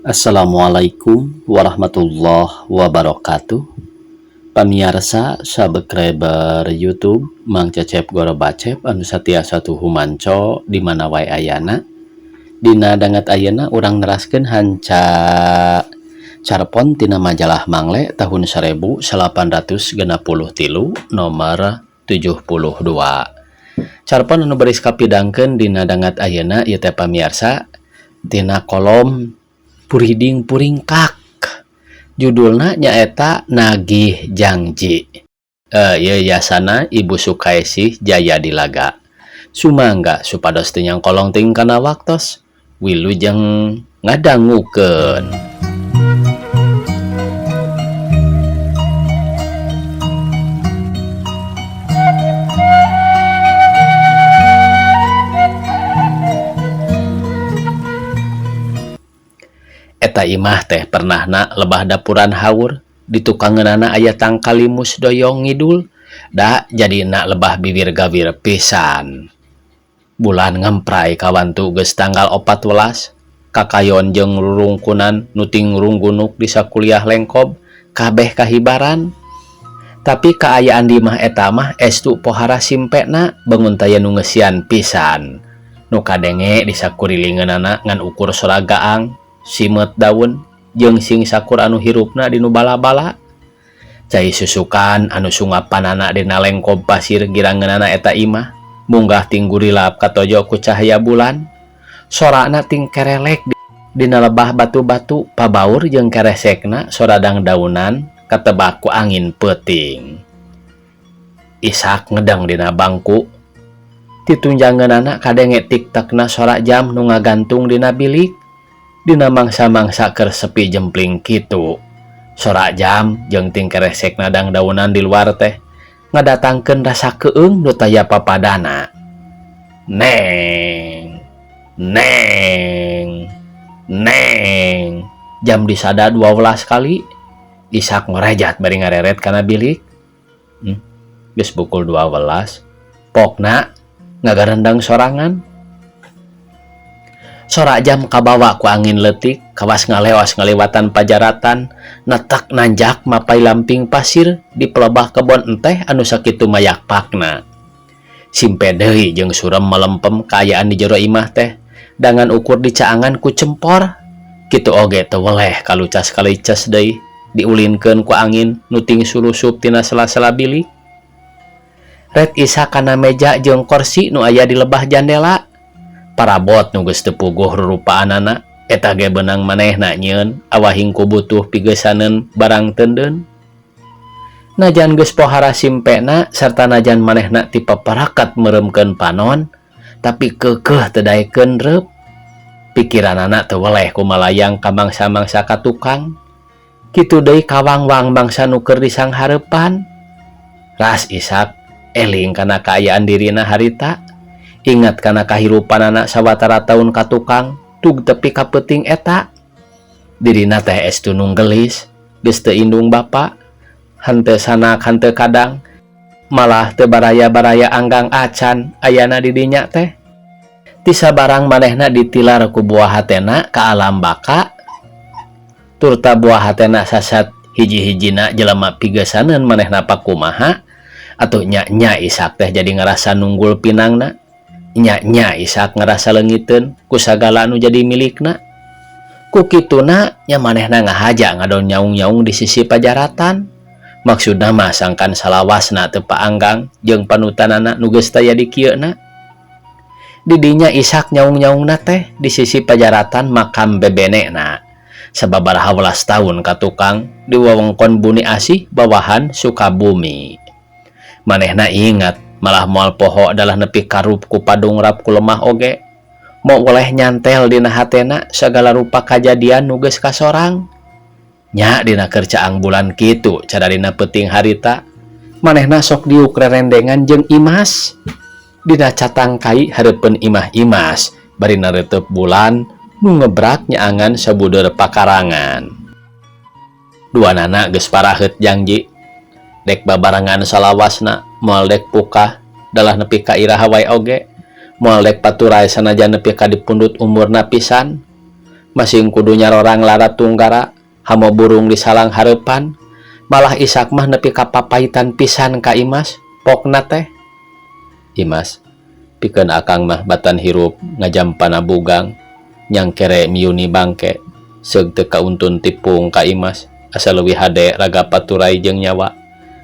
Assalamualaikum warahmatullahi wabarakatuh. Pamirsa subscriber YouTube Mang Cecep Goro Bacep anu satiasa tuhu manco di mana wae ayana. Dina dangat ayeuna urang neraskeun hanca carpon tina majalah Mangle tahun 1863 nomor 72. Carpon anu beris kapidangkeun dina dangat ayeuna ieu teh pamirsa tina kolom Puriding Puringkak. Judulna nyaeta Nagih Jangji. Yayasanna Ibu Sukaesih Jaya Dilaga. Sumangga supados teu nyangkolong teuing kana waktos. Wilujeng ngadangukeun. Eta imah teh pernahna lebah dapuran haur di tukangeunana aya tangkalimus doyong ngidul da jadina lebah bibir gawir pisan. Bulan ngemprai kawantu geus tanggal 14 kakayon jeung rurungkunan nuting runggunuk di sakuliah lengkob kabeh kahibaran. Tapi kaayaan di imah eta mah estu pohara simpena bangun taya nu ngeusian pisan. Nu kadenge di sakurilingeunana ngan ukur soragaang simet daun jeung sing sakur anu hirupna dinu bala-bala. Cai susukan anu sungapanana dina lengkob pasir girangeunana eta imah munggah ting gurilap katojo ku cahaya bulan. Sorana ting kerelek dina lebah batu-batu pabaur jeung keresekna soradang daunan katebak ku angin peuting. Ishak ngedang dina bangku. Titunjangeunana kadenge tik-takna sora jam nu ngagantung dina bilik. Dina mangsa-mangsa keur sepi jempling kitu. Sora jam jeung ting keresek nadang daunan di luar teh ngadatangkeun rasa keung nu taya papadana. Neng. Neng. Neng. Jam disada 12 kali. Ishak ngorejat bari ngareret kana bilik. Geus pukul 12. Pokna ngagarendang sorangan. Sora jam kabawa ku angin leutik, kawas ngalewas ngaliwatan pajaratan, netek nanjak mapai lamping pasir di pelebah kebon enteh anu sakitu mayakpakna. Simpe deui jeung surem melempem kaayaan di jero imah teh, dangan ukur dicaangan ku cempor. Kitu oge teu weleh kalucas-kalicas deui, diulinkeun ku angin nuting sulusup tina sela-sela bilik. Ret Isa kana meja jeung kursi nu aya di lebah jandela. Parabot nu geus teu puguh rurupaanana eta ge beunang manehna nyieun awahing ku butuh pigeusaneun barang teundeun. Najan geus pohara simpena sarta najan manehna ti paparakat meuremkeun panon tapi keukeuh teu daekeun reup. Pikiranana teu weleh ku malayang ka mangsa-mangsa ka tukang. Kitu deui kawang-wang bangsa nu keur disanghareupan. Ras Ishak eling kana kaayaan dirina harita. Ingat kana kahirupan anak sawatara tahun ka tukang tug tepi ka peuting eta. Dirina teh estu nunggelis geus teu indung bapa henteu sanak henteu kadang malah teu baraya-baraya anggang acan ayana di dinya teh. Ti sabarang manehna ditilar ku buah hatena ka alam baka turta buah hatena sasat hiji-hijina jelema pigeusaneun manehna pakumaha atuh nya-nya Ishak teh jadi ngerasa nunggul pinangna. Nya Ishak ngerasa leungiteun ku sagala anu jadi milikna. Ku kituna nya manehna ngahaja ngadon nyaung-nyaung di sisi pajaratan. Maksudna mah sangkan salawasna teu paanggang jeung panutanana nu geus taya di kieuna. Di dinya Ishak nyaung-nyaungna teh di sisi pajaratan makam bebenena. Sababaraha welas taun ka tukang di wewengkon Buni Asih bawahan Sukabumi. Manehna ingat malah moal poho adalah nepi karup ku padungrap ku lemah oge. Mau boleh nyantel dina hatena segala rupa kajadian nu geus kasorang. Nya dina kercaang bulan kitu cara dina peuting harita. Manehna sok diuk rerendengan jeung Imas. Dina catang kai hareupeun imah Imas bari nareuteub bulan nu ngebrak nyaangan sabudeur pakarangan. Duanana geus paraheut janji. Dek babarangan salawasna moal dek pukah dalah nepi ka iraha wae oge moal dek paturai sanajan nepi ka dipundut umurna pisan masing kudunya orang lara tunggara hamo burung di salang harepan. Malah Ishak mah nepi ka papaitan pisan ka Imas pokna teh. Imas, pikeun akang mah batan hirup ngajampana bugang nyang kere miuni bangke seug teu kauntun tipung ka Imas asa leuwih hade raga paturai jeung nyawa.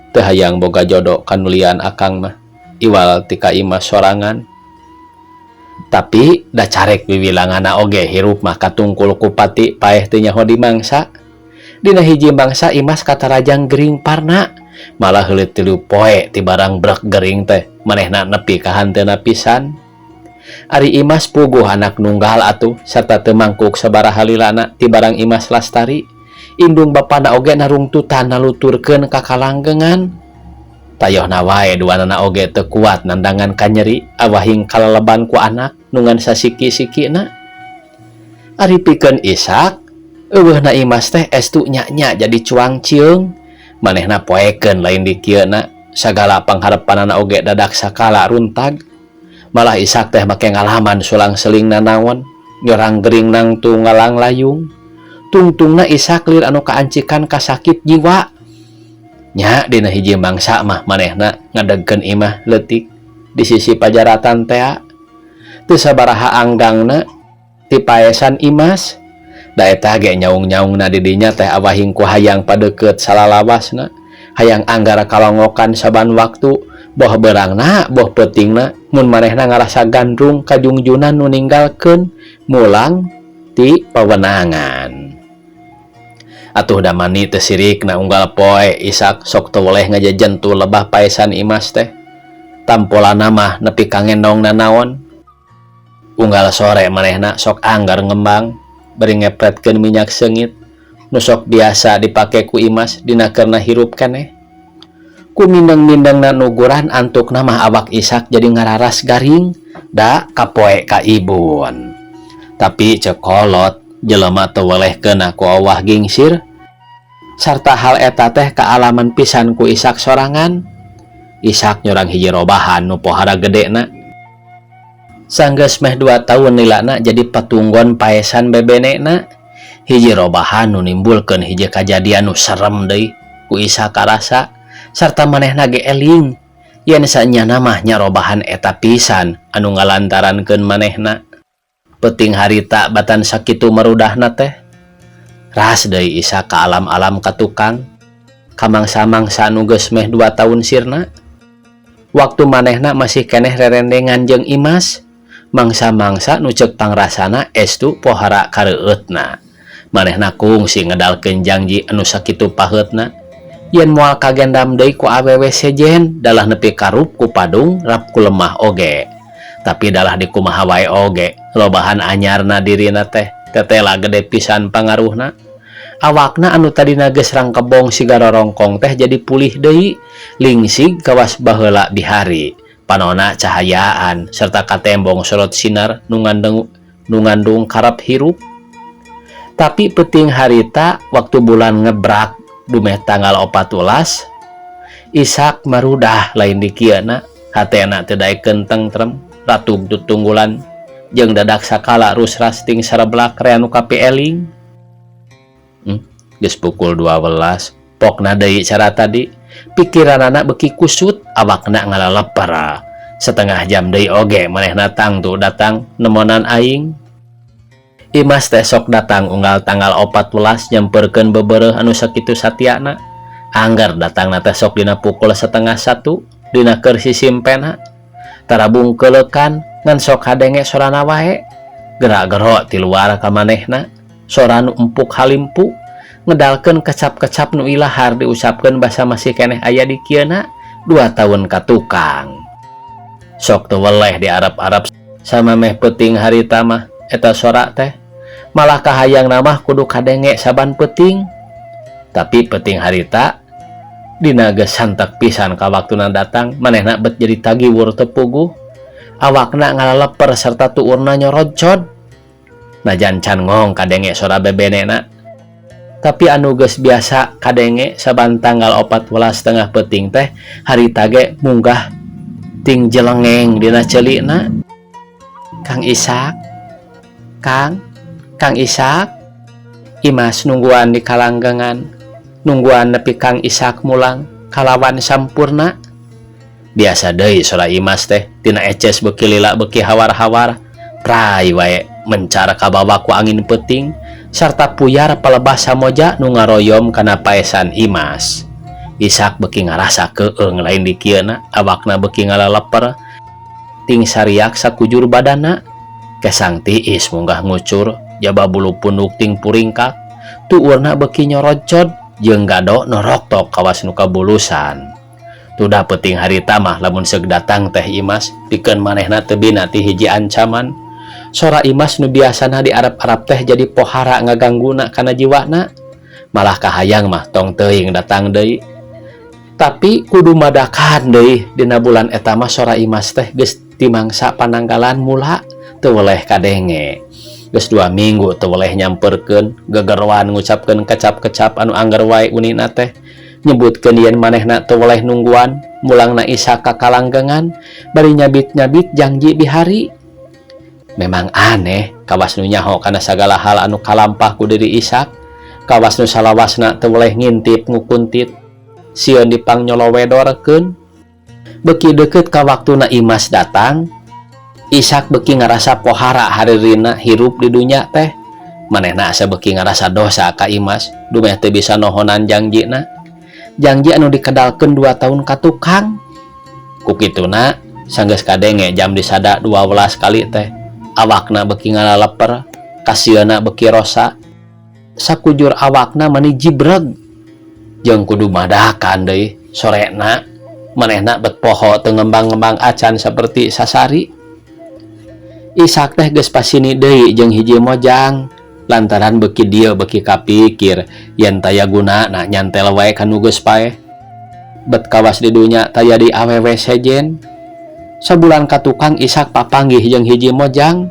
Teu hayang boga jodoh kanulian akang mah iwal ti ka Imas sorangan. Tapi da carek wiwilangana oge hirup mah katungkul ku pati paeh teu nyaho di mangsa. Dina hiji bangsa Imas kata rajang gering parna, malah heuleut 3 poe ti barang brek gering teh manehna nepi ka hanteuna pisan. Ari Imas puguh anak nunggal atuh sarta teu mangkuk sabaraha lilana ti barang Imas lastari. Indung bapana oge narungtutan naluturkeun ka kalanggengan. Tayohna wae duanana oge teu kuat nandangan ka nyeri awahing kaleleban ku anak nungan sasiki-sikina. Ari pikeun Ishak eueuhna Imas teh estu nya-nya jadi cuang cieung. Manehna poekeun lain di kieuna sagala pangharepanana oge dadak sakala runtag. Malah Ishak teh make ngalaman sulang seling nanaon nyorang gering nang tunggalang layung. Tungtungna Ishak lir anu kaancikan ka sakit jiwa. Nya dina hiji mangsa mah manehna ngadegkeun imah leutik di sisi pajaratan teh. Teu sabaraha anggangna ti paesan Imas. Da eta ge nyaung-nyaungna di dinya teh awahing ku hayang padeukeut salalawasna, hayang anggara kalongokan saban waktu, boh beurangna, boh peutingna, mun manehna ngarasa gandrung ka jungjunan nu ninggalkeun mulang ti pawenangan. Atuh da mani teu sirikna unggal poe Ishak sok teu woleh ngajejen tu lebah paesan Imas teh. Tampolana mah nepi ka ngendongna naon. Unggal sore manehna sok anggar ngembang bari ngepretkeun minyak seungit nu sok biasa dipake ku Imas dina keurna hirup keneh. Ku mindeng-mindengna nuguran antukna mah awak Ishak jadi ngararas garing da kapoe ka ibun. Tapi ceuk kolot jelema teu welehkeun ku awah gingsir. Sarta hal eta teh kaalaman pisan ku Ishak sorangan. Ishak nyorang hiji robahan nu pohara gedena. Sanggeus meh 2 tahun nilana jadi patunggon paesan bebenena. Hiji robahan nu nimbulkeun hiji kajadian nu serem deui ku Ishak karasa sarta manehna ge eling yen saenyana mah nya robahan eta pisan anu ngalantarankeun manehna. Peuting harita batan sakitu marudahna teh ras deui Ishak ka alam-alam ka tukang kamangsa-mangsa anu geus meh 2 tahun sirna. Waktu manehna masih keneh rerendengan jeung Imas, mangsa-mangsa nu ceuk pangrasana estu pohara kareueutna. Manehna kungsi ngedalkeun janji anu sakitu paheutna yen moal kagendam deui ku awewe sejen dalah nepi karup ku padung rap ku lemah oge. Tapi dalah dikumaha wae oge lobahan anyarna dirina teh tetela gede pisan pangaruhna. Awakna anu tadina geus rangkebong siga rorongkong teh jadi pulih deui lingsig kawas baheula bihari. Panona cahayaan serta katembong sorot sinar nu ngandung karep hirup. Tapi peuting harita waktu bulan ngebrak dumeh tanggal 14 Ishak marudah lain di kieuna hatena teu daekeun tentrem ratug tutunggulan jeung dadak sakala rusras ting sareblak rea nu kapieling. Geus pukul 12 pokna deui cara tadi pikiranana beuki kusut awakna ngalaleper. Setengah jam deui oge manehna tangtu datang nemonan aing. Imas teh sok datang unggal tanggal 14 nyamperkeun bebereuh anu sakitu satiana. Angger datangna teh sok dina pukul 12:30 dina keur sisimpena. Tarabung keulekan ngan sok hadenge sorana wae. Gerak-gero ti luar ka manehna, sora nu empuk halimpu ngedalkeun kecap-kecap nu ilahar diusapkeun basa masih keneh aya di kieuna 2 tahun ka tukang. Sok teu weleh diarap-arap sama meh peuting harita mah eta sora teh malah kahayang namah kudu kadenge saban peuting. Tapi peuting harita dina geus santek pisan ka waktuna datang manehna bet jadi tagiwur teu puguh. Awakna ngalaleper sarta tuurna nyorodcod. Najan can ngong kadenge sora bebenena. Tapi anu geus biasa kadenge saban tanggal 14 tengah peuting teh harita ge munggah ting jelengeng dina ceulina. Kang Ishak, Kang Kang Ishak, Imas nungguan di kalanggengan, nungguan nepi Kang Ishak mulang kalawan sampurna. Biasa deui sora Imas teh tina eces beuki lila beuki hawar-hawar, prai wae mencar kabawa ku angin peuting sarta puyar palebah samoja nu ngaroyom kana paesan Imas. Ishak beuki ngarasa keung lain di kieuna, awakna beuki ngalaleper ting sariak sakujur badana. Kesang tiis munggah ngucur jaba bulu punduk ting puringkak, tuurna beuki nyorocod jeung gado noroktok kawas nu kabulusan. Tuda peuting harita mah lamun seug datang teh Imas pikeun manehna teu bina ti hiji ancaman. Sora Imas nu biasana diarap-arap teh jadi pohara ngagangguna kana jiwana, malah kahayang mah tong teuing datang deui. Tapi kudu madakan deui dina bulan eta mah sora Imas teh geus timangsa pananggalan mula teu weleh kadenge. Geus 2 minggu teu weleh nyamperkeun, gegeroan ngucapkeun kecap-kecap anu angger wae unina teh, nyebutkeun yen manehna teu weleh nungguan mulangna Ishak ka kalanggengan bari nyabit-nyabit janji bihari. Memang aneh kawas nu nyaho kana sagala hal anu kalampah ku diri Ishak, kawas nu salawasna teu weleh ngintip ngukuntit sieun dipang nyolowedorkeun. Beuki deukeut ka waktuna Imas datang, Ishak beuki ngarasa pohara hareurina hirup di dunya teh. Manehna asa beuki ngarasa dosa ka Imas dumeh teu bisa nohonan janjina, janji anu dikedalkeun 2 tahun ka tukang. Ku kituna sanggeus kadenge jam disada 12 kali teh awakna beuki ngalaleper, kasieuna beuki rosa, sakujur awakna mani jibreg. Jeung kudu madakan deui sorena manehna bet poho teu ngembang-ngembang acan saperti sasari. Ishak teh geus pasini deui jeung hiji mojang lantaran beuki dieu beuki kapikir yen taya gunana nyantel wae kanu geus paeh. Bet kawas di dunya taya di awewe sejen. Sabulan ka tukang Ishak papanggih jeung hiji mojang.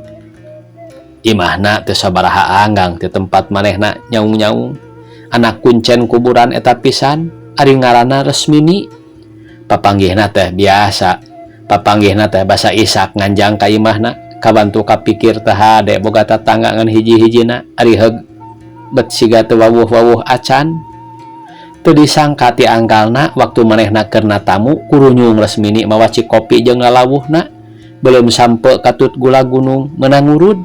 Imahna teu sabaraha anggang ti tempat manehna nyaung-nyaung. Anak kuncen kuburan eta pisan ari ngaranna Resmini. Papanggihna teh biasa, papanggihna teh basa Ishak nganjang ka imahna. Kabantu kapikir teh hade boga tatangga ngan hiji-hijina ari heug bet siga teu wawuh-wawuh acan. Teu disangka ti anggalna waktu manehna keur tamu kurunyung Resmini mawaci kopi jeung ngalawuhna, belum sampe katut gula gunung meunang ngurud.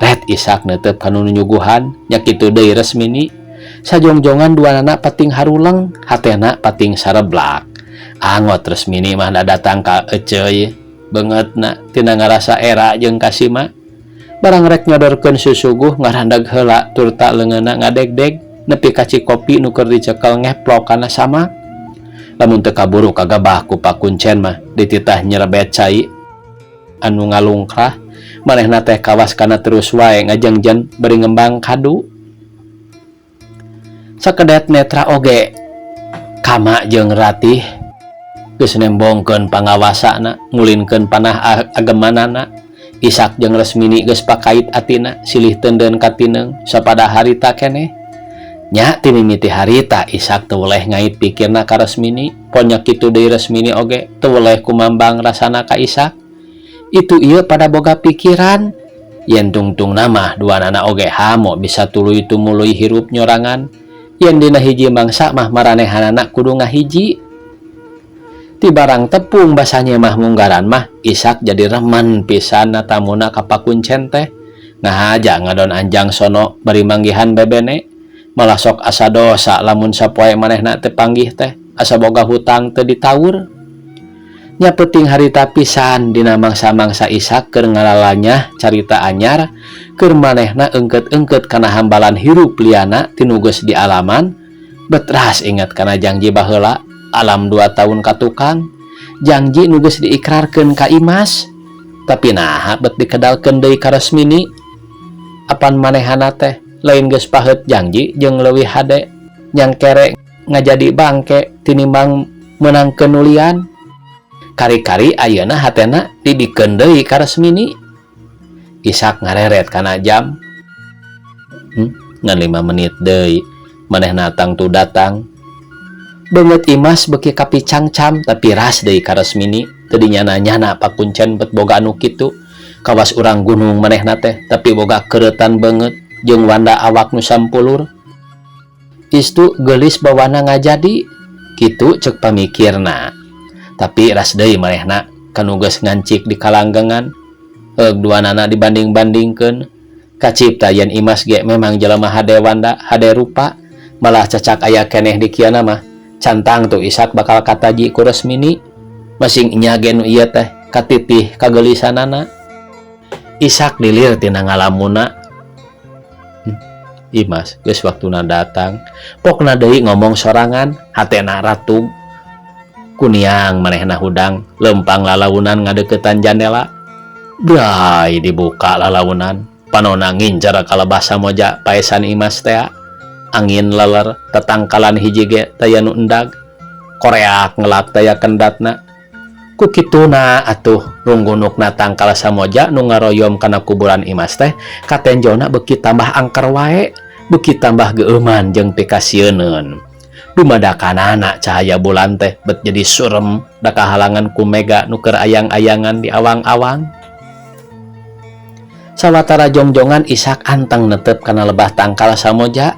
Ret Ishak neuteup kanu nyuguhan nya kitu deui Resmini. Sajongjongan duanana pating haruleng, hatena pating sareblak. Angot Resmini mah datang ka eceuy beungeutna tina ngarasa era jeung kasima. Barang rek nyodorkeun susuguh ngarandag heula tur ta leungeunna ngadegdeg nepi ka cikopi nu keur dicekel ngeplok kana sama. Lamun teu kaburu kagabah ku pakuncen mah dititah nyerebet cai anu ngalungkrah, manehna teh kawas kana terus wae ngajengjen beri ngembang kadu. Sakedet netra oge Kama jeung Ratih geus nembongkeun pangawasana, ngulinkeun panah agemanana. Ishak jeung Resmini geus pakait atina silih teundeun katineung sapada harita keneh. Nya ti mimiti harita Ishak teu weleh ngait pikirna ka Resmini, ponya kitu deui Resmini oge teu weleh kumambang rasana ka Ishak. Itu ieu pada boga pikiran yen tungtungna mah duanana oge hamo bisa tuluy tumuluy hirup nyorangan, yen dina hiji mangsa mah maranehanana kudu ngahiji. Ti barang tepung basanya mah munggaran mah Ishak jadi remen pisan na tamuna ka pakuncen teh. Ngahaja ngadon anjang sono bari manggihan bebene, malah sok asa dosa lamun sapoe manehna teu panggih teh, asa boga hutang teu ditaur. Nya peuting harita pisan dina mangsa-mangsa Ishak keur ngalalanya carita anyar keur manehna eungkeut-eungkeut kana hambalan hirup liana tinu geus di alaman. Betras ingat kana janji baheula alam 2 tahun ka tukang, janji nu geus diikrarkeun ka Imas. Tapi naha bet dikedalkeun deui ka Resmini. Apan manehana teh lain geus paheut janji jeung leuwih hade nyangkere ngajadi bangke tinimbang meunangkeun nulian. Kari-kari ayeuna hatena dibikeun deui ka Resmini. Ishak ngareret kana jam. Ngan 5 menit deui manehna tangtu datang. Beungeut Imas beuki kapicang cam tapi ras deui ka Resmini teu dinyana-nyana pakuncen bet boga anu kitu. kawas urang gunung manehna teh tapi boga keretan banget jeung wanda awak nu sampulur. Istu gelis bawana ngajadi kitu cek pamikirna. Tapi ras deui manehna kanu geus ngancik di kalanggengan duanana dibanding-bandingkeun kacipta yen Imas ge memang jelema hade wanda hade rupa malah cacak aya keneh di kieu mah cantang tuh Ishak bakal kataji ku Resmini masing nya ge nu ieu teh katitih kagelisanana. Ishak dilir tina ngalamuna. Imas geus waktuna datang pokna deui ngomong sorangan hatena ratug kuniang manehna hudang lempang lalaunan ngadeuketan jandela. Brai dibuka lalaunan panona ngincer kalebah samoja paesan Imas teh angin leler tetangkalan hiji ge taya nu endag koreak ngelak taya kendatna ku kituna atuh runggunukna tangkal samoja nu ngaroyom kana kuburan Imas teh katenjona beuki tambah angker wae beuki tambah geuman jeung pikasieun dumadakanana cahaya bulan teh bet jadi surem da kahalangan ku mega nu keur ayang-ayangan di awang-awang. Sawatara jongjongan Ishak anteng netep kana lebah tangkal samoja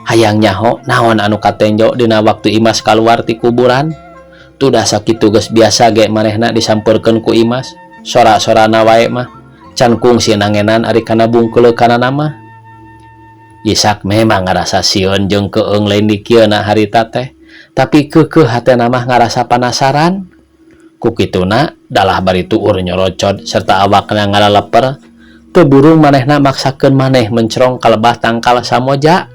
hayang nyaho naon anu katenjo dina waktu Imas kaluar ti kuburan. Tudah sakitu geus biasa ge manehna disampeurkeun ku Imas sora-sorana wae mah can kungsi nangenan ari kana bungkeuleukana mah. Ishak memang ngarasa sieun jeung keung lain di kieuna harita teh tapi keukeuh hatena mah ngarasa panasaran. Ku kituna dalah bari tuur nyorocod serta awakna ngalaleper teu burung manehna maksakeun maneh mencrong kalebah tangkal samoja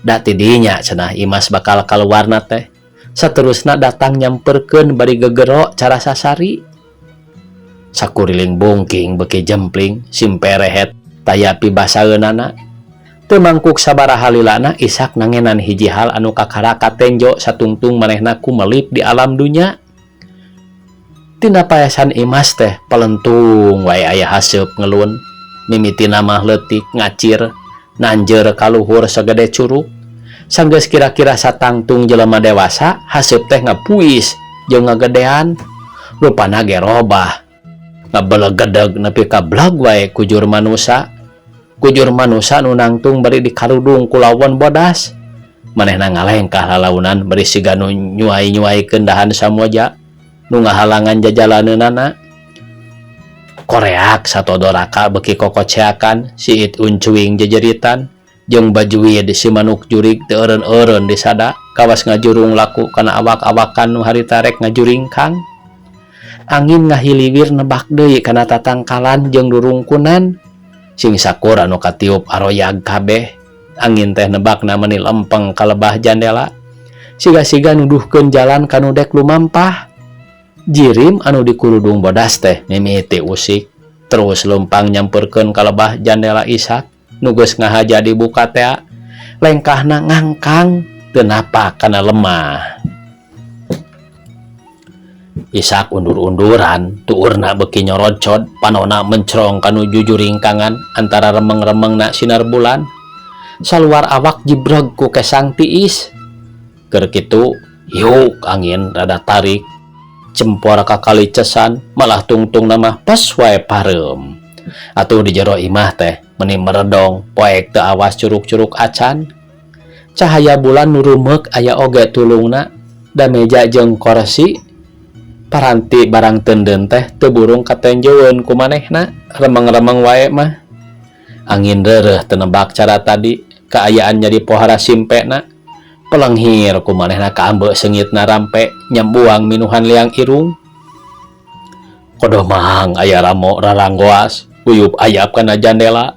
da tidinya cenah Imas bakal kaluarna teh saterusna datang nyamperkeun bari gegero cara sasari. Sakuriling bungking beuki jempling simperehet tayapi basaeunana teu mangkuk sabaraha lilana Ishak nangenan hiji hal anu kakara katenjo satungtung manehna kumelip di alam dunya. Tina paesan Imas teh palentung wae aya haseup ngelun mimitina mah leutik ngacir nanjeur kaluhur sagede curug sanggeus kira-kira satangtung jelema dewasa haseup teh ngapuis jeung ngagedean rupana ge robah ngabelegedeg nepi ka blag wae kujur manusa nu nangtung bari dikarudung ku lawon bodas. Manehna ngalengkah lalaunan bari siga nu nyuai-nyuaikeun dahan samoja nu ngahalangan jajalaneunana. Koreak satodoraka beuki kokoceakan si It uncuing jejeritan jeung bajuid si manuk jurig teu eureun-eureun disada kawas ngajurung laku kana awak-awakan nu harita rek ngajuringkang. Angin ngahiliwir nebak deui kana tatangkalan jeung rurungkunan sing sakur anu katiup aroyag kabeh. Angin teh nebakna meuni lempeng kalebah jandela siga-siga nuduhkeun jalan kanu dek lumampah. Jirim anu dikurudung bodas teh mimiti usik terus lempang nyamperkeun kalebah jandela Ishak nu geus ngahaja dibuka teh lengkahna ngangkang teu napa kana lemah. Ishak undur-unduran tuurna beuki nyorocod panona mencrong kanu jujuringkangan antara remeng-remengna sinar bulan saluar awak jibreg ku kesang tiis. Keur kitu hiuk angin rada tarik cempor kakali cesan malah tungtung nama pas wae parem. Atuh di jero imah teh meuni meredong poek teu awas curug-curug acan. Cahaya bulan nu rumeuk aya oge tulungna da meja jeung kursi paranti barang teundeun teh teu burung katenjeun ku manehna remeng-remeng wae mah. Angin reureuh teu nebak cara tadi kaayaan jadi pohara simpena pelenghir ku manehna kaambe seungitna rampe nyambuang minuhan liang irung. Kodoh mahang aya ramo raranggoas uyup ayap kana jandela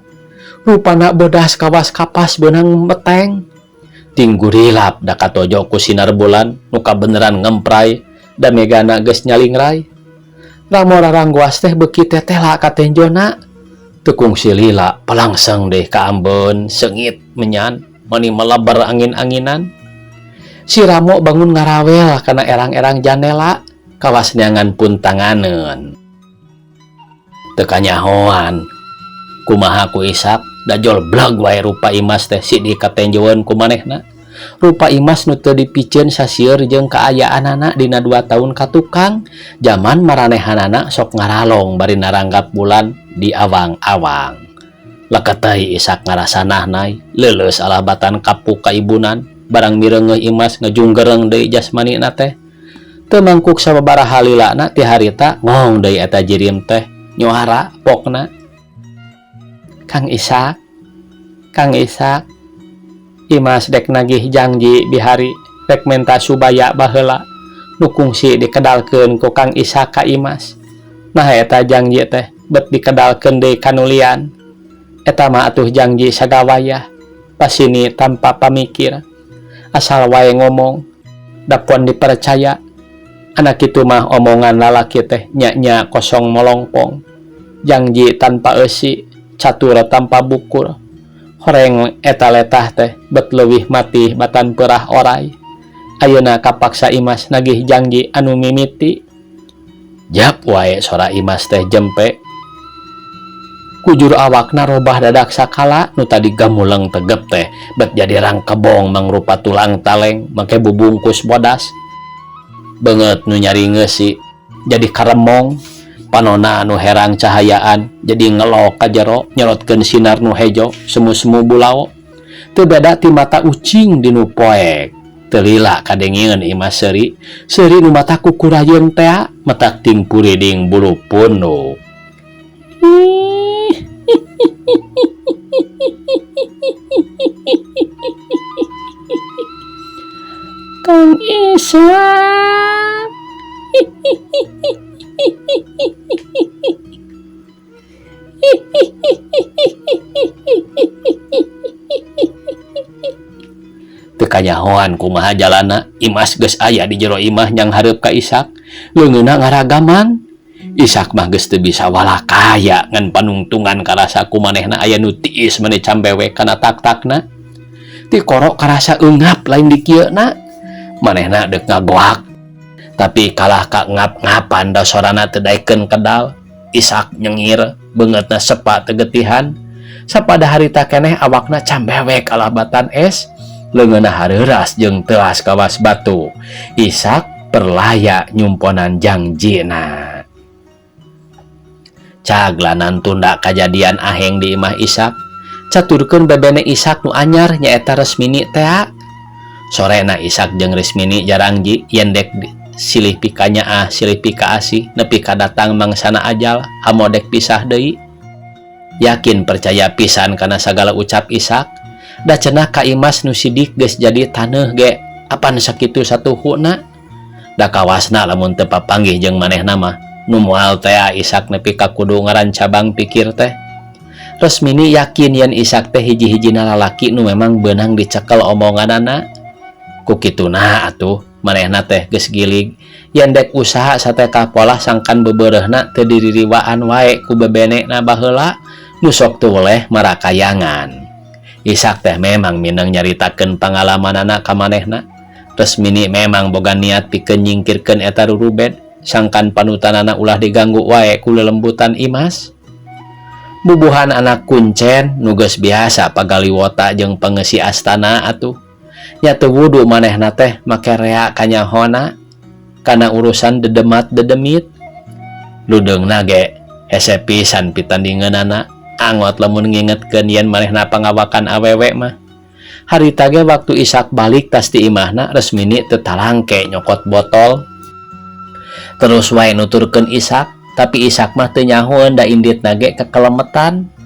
rupana bodas kawas kapas beunang meteng tinggurilap da katojo ku sinar bulan nu kabeneran ngempray da megana geus nyalingrai. Ramo raranggoas teh beuki tetela katenjona teu kungsi lila palangseng deh kaambeun seungit menyan meuni meleber angin-anginan. Si Ramo bangun ngarawel karena erang-erang jandela kawas neangan pun tanganeun. Teka nyahoan kumaha ku Ishak dajol blag wae rupa Imas teh si dikatenjoeun ku manehna rupa Imas nu teu dipikeun sasieur jeung kaayaan anak dina 2 tahun ka tukang zaman maranehanana sok ngaralong bari naranggap bulan di awang-awang. Lakatay Ishak ngarasanah nai leuleus alabatan kapuk ka ibunan barang mireungeuh Imas ngajunggereng deui jasmanina teh. Teu mangkuk sababaraha lilana ti harita ngong deui eta jirim teh nyohara pokna. Kang Ishak, Imas dek nagih janji bihari rek menta subaya baheula nu kungsi dikedalkeun ku Kang Ishak ka Imas. Nah eta janji teh bet dikedalkeun deui kanulian. Eta mah atuh janji sagawaya pasini tanpa pamikir. Asal wae ngomong dapon dipercaya. Anak kitu mah omongan lalaki teh nya-nya kosong molongpong. Janji tanpa eusi, catur tanpa bukur. Horeng eta letah teh bet leuwih mati batan peurah oray. Ayeuna kapaksa Imas nagih janji anu mimiti. Jak wae sora Imas teh jempe. Kujur awakna robah dadak sakala nu tadi gamuleng tegep teh bet jadi rangkebong mangrupa tulang taleng make bubungkus bodas. Beungeut nu nyari ngeusi jadi karemong, panonna nu herang cahayaan jadi ngelok ka jero nyerotkeun sinar nu hejo semu-semu bulao. Teu beda ti mata ucing dinu poek. Teu lila kadengieun Imas seuri nu mata kukurayeun tea metak ting puriding bulu punu. Kang Ishak. Teu kanyahoan kumaha jalana Imas geus aya di jero imah nyang hareup ka Ishak. Leungeunna ngaragaman. Ishak mah geus teu bisa walakaya ngan panungtungan karasa kumanehna aya nu tiis meni cambewe kana tak-takna. Ti korok karasa eungap lain di kieuna. Manehna deuk ngagoak. Tapi kalah ka ngap-ngapan da sorana teu daekeun kedal. Ishak nyengir beungeutna sepa tegetihan. Sapada harita keneh awakna cambewe kalabatan es. Leungeunna hareuras jeung teuas kawas batu. Ishak perlaya nyumponan jangjina. Caglanan tunda kajadian aheng di imah Ishak. Caturkeun bebene Ishak nu anyar nyaeta Resmini tea. Sorena Ishak jeung Resmini jarangji yen dek silih pika nyaah silih pika asih nepi ka datang mangsana ajal hamodek pisah deui. Yakin percaya pisan kana sagala ucap Ishak. Da cenah ka Imas nu sidik geus jadi taneuh ge apan sakitu satuhuna. Da kawasna lamun teu papanggih jeung manehna mah nu moal teh Ishak nepi ka kudu ngarancabang pikir teh. Resmini yakin yen Ishak teh hiji-hijina lalaki nu memang beunang dicekel omonganana. Ku kituna atuh manehna teh geus gilig yen dek usaha sateka pola sangkan beubeureuhna teu diririwaan wae ku bebenena baheula nu sok teu weleh marakayangan. Ishak teh memang mineng nyaritakeun pangalamanana ka manehna. Resmini memang boga niat pikeun nyingkirkeun eta rurubed sangkan panutanana ulah diganggu wae ku lelembutan Imas. Bubuhan anak kuncen nu geus biasa pagaliwota jeung pangeusi astana atuh. Nya teu wudu manehna teh make rea kanyahona kana urusan dedemat-dedemit. Ludeungna ge hese pisan pitandingeunana angot lamun ngingetkeun yen manehna pangawakan awewe mah. Harita ge waktu Ishak balik tas ti imahna Resmini teu talangke nyokot botol. Terus wae nuturkeun Ishak, tapi Ishak mah teu nyahoeun da inditna ge kekelemetan.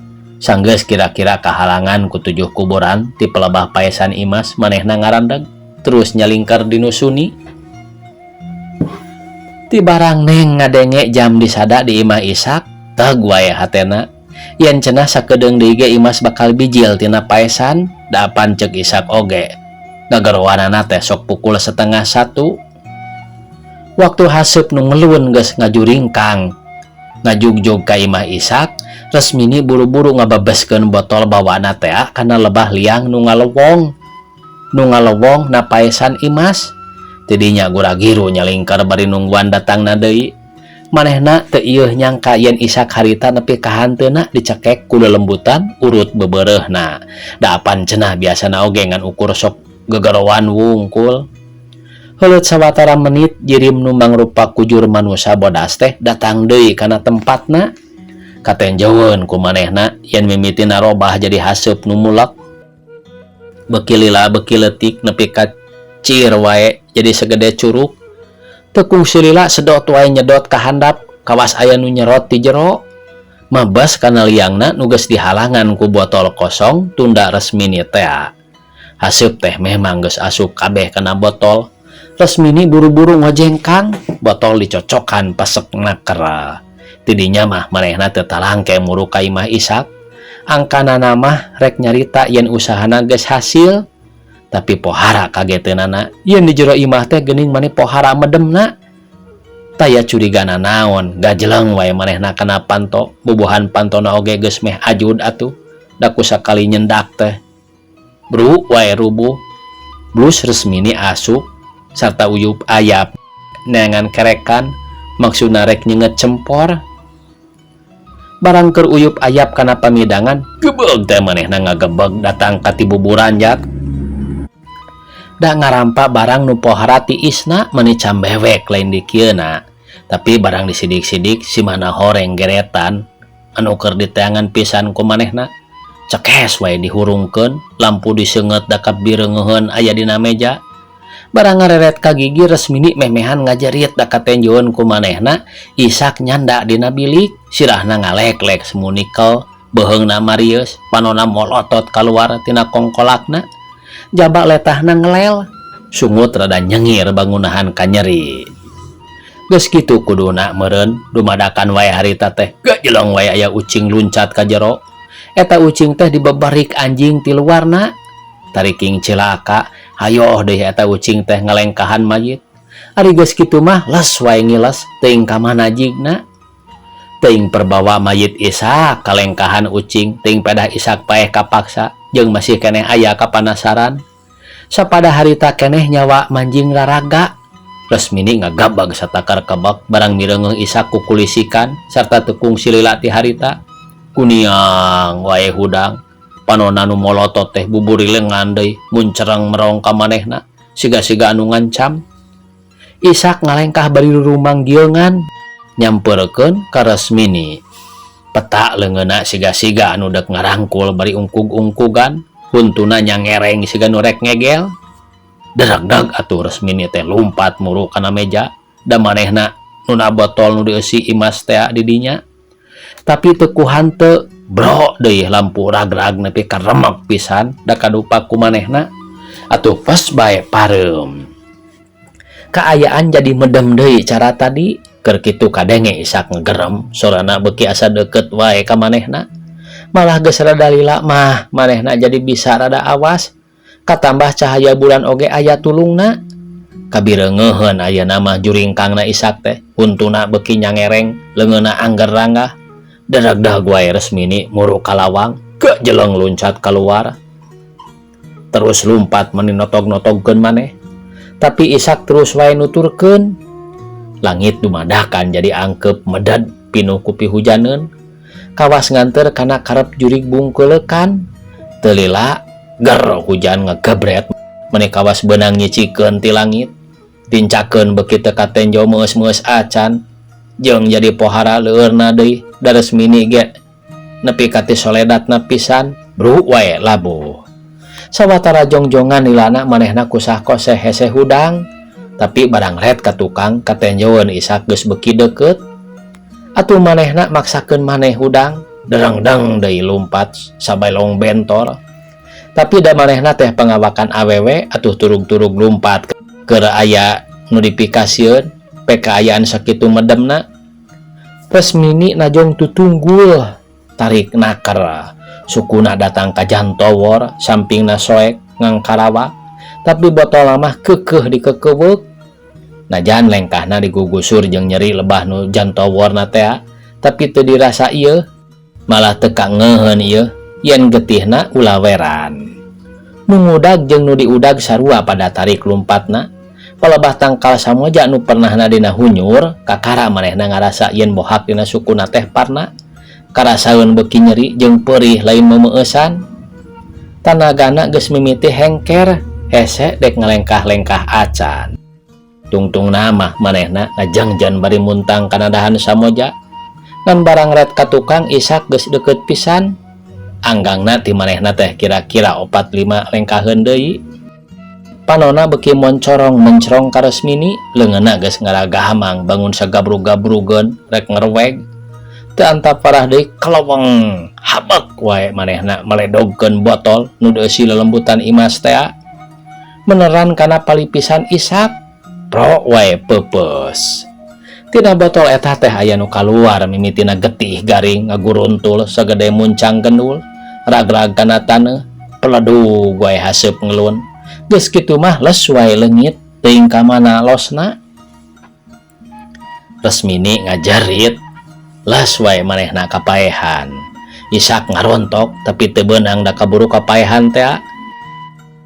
Sanggeus kira-kira kahalangan ku 7 kuburan ti pelebah paesan Imas manehna ngarandeg terus nyalingker dinu suni. Ti barang neng ngadenge jam disada di imah Ishak teg wae hatena yen cenah sakedeung deui ge Imas bakal bijil tina paesan da apan ceuk Ishak oge. Ngagarwanana teh sok pukul 12:30. Waktu haseup nu ngeluun geus ngajuringkang. Ngajugjug ka imah Ishak, Resmini buru-buru ngababeskeun botol bawaana teh kana lebah liang nu ngalewong. Nu ngalewong na paesan Imas. Tidinya gura-giru nyalingkar bari nungguan datangna deui. Manehna teu ieuh nyangka yen Ishak harita nepi ka hanteuna dicekek ku lelembutan urut beubeureuhna. Da apan cenah biasana oge ngan ukur sok gegerowan wungkul. Heuleut sawatara menit jirim nu mangrupa kujur manusia bodas teh datang deui kana tempatna. Katenjeun ku manehna yen mimitina robah jadi haseup nu mulak. Beuki lila beuki leutik nepi ka cir wae jadi segede curug. Teu kungsi lila sedot wae nyedot ka handap kawas aya nu nyerot ti jero. Mabas kana liangna nu geus dihalangan ku botol kosong tunda Resmini teh. Haseup teh memang geus asup kabeh kana botol. Resmini buru-buru ngojengkang, botol dicocokan pasekna kera. Tidinya mah manehna teu talangke muru ka Imah Ishak. Angkanana mah rek nyarita yen usahana geus hasil. Tapi pohara kageteunana yen di jero imah teh geuning maneh pohara medemna. Taya curigana naon, gajeleng wae manehna kana panto, bubuhan pantona oge geus meh ajud atuh, da kusakali nyendak teh. Bru wae rubuh. Blus Resmini asup sarta Uyup Ayap neangan kerekan, maksudna rek nyenget cempor. Barang keur Uyup Ayap kana pamidangan, gebeg teh manehna ngagebeg datang ka ti buburanjak. Da ngarampa barang nu pohara ti isna meni cambewek lain di kieuna. Tapi barang disidik-sidik si mana horeng geretan anu keur diteangan pisan ku manehna. Cekes wae dihurungkeun, lampu diseungeut da kabireungeun aya dina meja. Barang ngareret ka gigi Resmini memehan ngajerit da katenjeun ku manehna. Ishak nyanda dina bilik, sirahna ngalek-lek semunikel, beheungna Marius, panonna molotot kaluar tina kongkolakna. Jabak letahna ngelel, sungut rada nyengir bangunahan kanyeri. Geus kitu kuduna meureun dumadakan wae harita teh gajelong wae aya ucing luncat ka jero. Eta ucing teh dibeberik anjing ti luarna. Tariking cilaka, hayoh deui eta ucing teh ngalengkahan mayit. Ari geus kitu mah les wae ngiles teuing ka mana jigna. Teuing perbawa mayit Ishak kalengkahan ucing, teuing pedah Ishak paeh kapaksa jeung masih keneh aya kapanasaran. Sapada harita keneh nyawa manjing raraga. Resmini ngagabag satakar kebak barang mireungeuh Ishak kukulisikan sarta tekung silila ti harita. Kuniang wae hudang, panonna nu molotot teh buburi lengan deui muncereng merong ka manehna siga-siga anu ngancam. Ishak ngalengkah bari rumanggieunan nyampeurkeun ka Resmini. Peta leungeunna siga-siga anu dek ngarangkul bari ungkug-ungkugan, huntuna nyangereng siga nu rek ngegel. Deragdag atuh Resmini teh lumpat muru kana meja, da manehna nuna botol nu dieusi Imas teh di dinya. Tapi teu ku hanteu, bro deui lampu ragrag nepi ka remek pisan da kadupa ku manehna. Atuh pas bae pareum. Kaayaan jadi medem deui cara tadi, keur kitu kadenge Ishak ngegerem, sorana beuki asa deukeut wae ka manehna. Malah geus rada lila mah manehna jadi bisa rada awas. Katambah cahaya bulan oge aya tulungna. Kabireungeun ayeuna mah juringkangna Ishak teh, huntuna beuki nyangereng, leungeunna angger ranggah. Deragdag wae Resmini muru ka lawang, gajeleng luncat keluar. Terus lumpat meni notog-notogkeun maneh. Tapi Ishak terus wae nuturkeun. Langit dumadakan jadi angkep medad pinuh ku pihujaneun. Kawas nganter kana karep jurig bungkeulekan. Teu lila ger hujan ngegebret meni kawas beunang nyicikeun ti langit. Tincakeun beuki teu katenjo meus-meus acan jeung jadi pohara leueurna deui da Resmini ge nepi ka ti soledatna pisan. Bru wae labuh. Sawatara jongjongan lilana manehna kusah kose hese hudang. Tapi barang ret ka tukang katenjoeun Ishak geus beuki deukeut. Atuh manehna maksakeun maneh hudang, dereng-deng deui lumpat sabaelong bentor. Tapi da manehna teh pengawakan awewe atuh turug-turug lumpat keur aya nu dipikasieun pekaayaan sakitu medemna. Resmini najong tutunggul tarik nakar, sukuna datang ka jantowor sampingna soek ngangkarawak. Tapi botol lamah keukeuh dikekeweuk. Najan lengkahna digugusur jeung nyeri lebah nu jantoworna teh, tapi teu dirasa ieu, malah teu kangeun ieu yen getihna ulah weran. Nu ngudag jeung nu diudag sarua pada tarik lumpatna. Palebah tangkal samoja nu pernahna dina hunyur, kakara manehna ngarasa yen bohak dina sukuna teh parna. Karasaeun beuki nyeri jeung peurih lain memeueusan. Tanagana geus mimiti hengker, hese dek ngelengkah-lengkah acan. Tungtung nama manehna ngajangjan bari muntang kana dahan samoja. Ngan barang ret ka tukang Ishak geus deukeut pisan. Anggangna ti manehna teh kira-kira 4-5 lengkaheun deui. Panona beki moncorong mencrong ka Resmini, leungeunna geus ngaragahamang bangun sagabrug-gabrugeun rek ngerweg. Teu antap parah deui keleweng habek wae manehna meledogkeun botol nu deusi lelembutan Imas teh. Meneran kana palipisan Ishak, pro wae peupeus. Tina botol eta teh aya nu kaluar mimitina getih garing ngaguruntul sagede muncang gendul, ragrag kana taneuh, peledug wae haseup ngelun. Geus kitu mah les wae leungit teuing ka mana losna. Resmini ngajarit, les wae manehna kapaehan. Ishak ngarontok tapi teu beunang da kaburu kapaehan teh.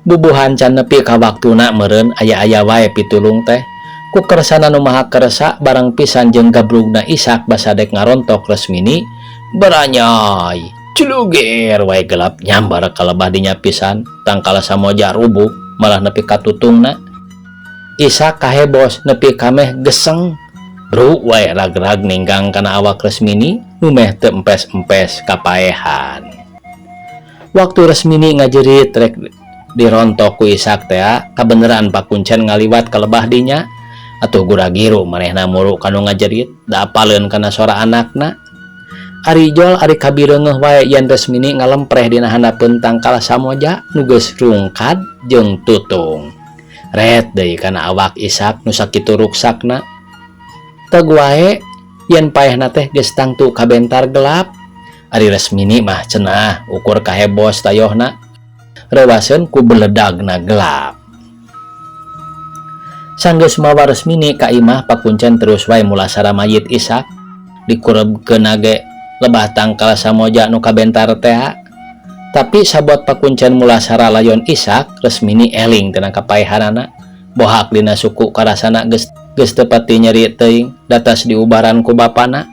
Bubuhan can nepi ka waktuna meureun aya-aya wae pitulung teh. Ku kersana nu maha kersa barang pisan jeung gabrugna Ishak basadek ngarontok Resmini beranyai culuger wae gelap nyambar ka lebah dinya pisan tangkala samoja rubuh malah nepi ka tutungna. Ishak kahebos nepi kameh geseng bro wae ragrag ninggang kana awak Resmini nu meh teu empes-empes kapaehan. Waktu Resmini ngajerit rek dirontok ku Ishak teh kabeneran pakuncen ngaliwat ka lebah dinya. Atuh gura-giru manehna muru kanu ngajerit da apaleun kana suara anakna. Ari jol ari kabireungeuh wae yen Resmini ngalempreh dina handapeun tangkal samoja nu geus rungkad jeung tutung. Ret deui kana awak Ishak nu sakitu ruksakna. Teug wae yen paehna teh geus tangtu kabentar gelap. Ari Resmini mah cenah ukur kahebos tayohna rewaseun ku beledagna gelap. Sanggeus mawa Resmini ka imah pakuncen terus wae mulasara mayit Ishak dikurebkeun age lebah tangkal samoja nu kabentar teh. Tapi sabot pakuncen mulasara layon Ishak, Resmini eling tina kapaehanana, bohak dina suku karasana geus teu pati nyeri teuing datas diubaran ku bapana.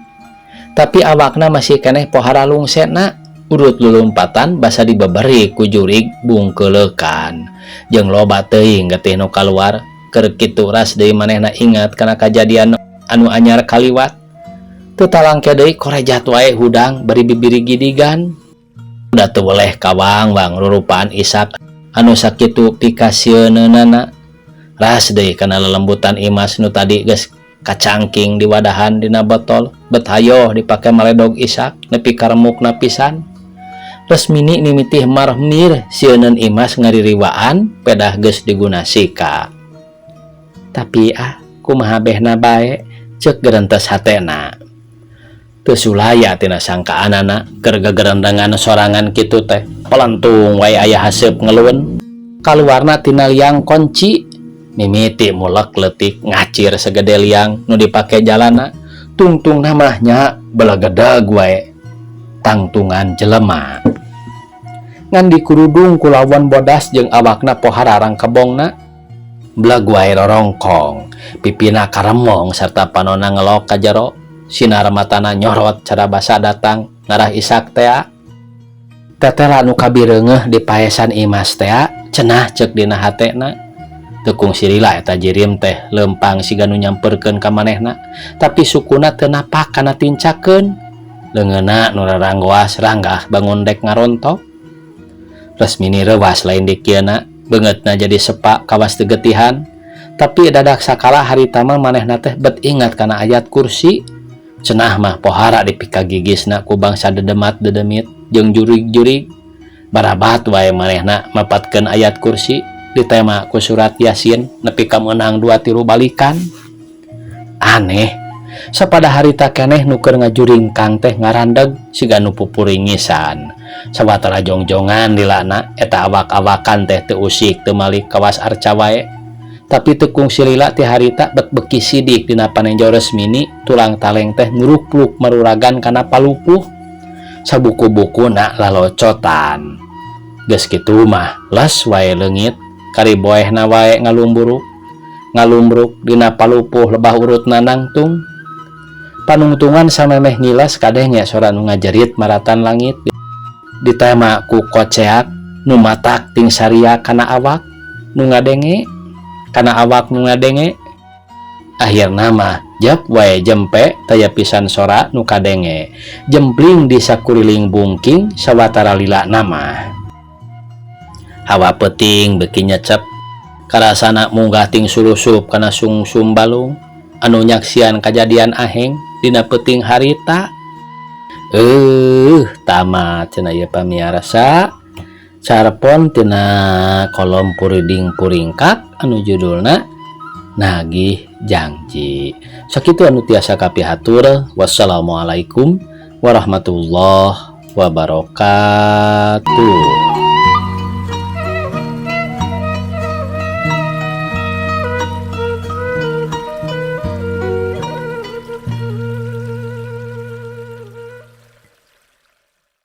Tapi awakna masih keneh pohara lungsena, urut lulumpatan basa dibeberi ku jurig bungkeulekan jeung loba teuing getih nu kaluar. Keur kitu ras deui manehna ingat kana kajadian anu anyar kaliwat. Teu talangke deui korejat wae hudang bari bibiri gidigan. Da teu boleh kawang-wang rurupaan Ishak anu sakitu pikasieunana. Ras deui kana lelembutan Imas nu tadi geus kacangking di wadahan dina botol, bet hayoh dipake maledog Ishak nepi ka remukna pisan. Resmini mimitih marmir sieunun Imas ngaririwaan pedah geus digunasika. Tapi kumaha behna bae ceuk gerentes hatena. Teu sulaya tina sangkaanana keur gegerendengan sorangan kitu teh pelentung wae aya haseup ngelueun. Kaluarna tina liang kunci mimiti mulek leutik ngacir segede liang nu dipake jalana. Tungtungna mah nya belegedeg wae tangtungan jelema. Ngan dikurudung ku lawan bodas jeung awakna pohara rang kebongna. Belag wae rorongkong, pipina karemong sarta panona ngelok ka jero. Sinar matana nyorot cara basa datang ngarah Ishak teh. Teteh anu kabireungeuh di paesan Imas teh cenah ceuk dina hatena. Tekung sirila eta jirim teh leumpang siga nu nyamperkeun ka manehna, tapi sukuna teu napak kana tincakeun. Leungeunna nu raranggoas ranggah bangun dek ngarontok. Resmini rewas lain dikieuna. Beungeutna jadi sepak kawas teu getihan, tapi dadak sakala harita mah manehna teh bet ingat kana ayat kursi. Cenah mah pohara dipika gigisna ku bangsa dedemat-dedemit jeung jurig-jurig. Barabat wae manehna mapatkeun ayat kursi ditema ku surat Yasin nepi ka meunang 2-3 balikan. Aneh, sapada harita keneh nu keur ngajuring kang teh ngarandeg siga nu pupuringisan. Sawatara jongjongan dilana eta awak-awakan teh teu usik teu malik kawas arca wae. Tapi tekung silila ti harita bet beki sidik dina panenjau Resmini tulang taleng teh nguruk-uruk maruragan kana palupuh. Sabuku-bukuna lalocotan. Geus kitu mah les wae leungit kariboehna wae ngalumbruk dina palupuh lebah urutna nangtung. Panungtungan samemeh ngilas kadehnya sora nu ngajerit maratan langit. Ditema ku koceak nu matak ting saria kana awak. nu ngadenge kana awak nu ngadenge. Akhirna mah jep wae jempe taya pisan sora nu kadenge jempling di sakuriling bungking sawatara lila nama. Hawa peting beuki nyecep karasana munggah ting sulusup kana sungsum balung anu nyaksian kajadian aheng dina peting harita. Tamat cenah ieu pamiarsa carpon tina kolom puriding puringkak anu judulna Nagih Janji. Sakitu anu tiasa kapihatur. Wassalamualaikum warahmatullahi wabarakatuh.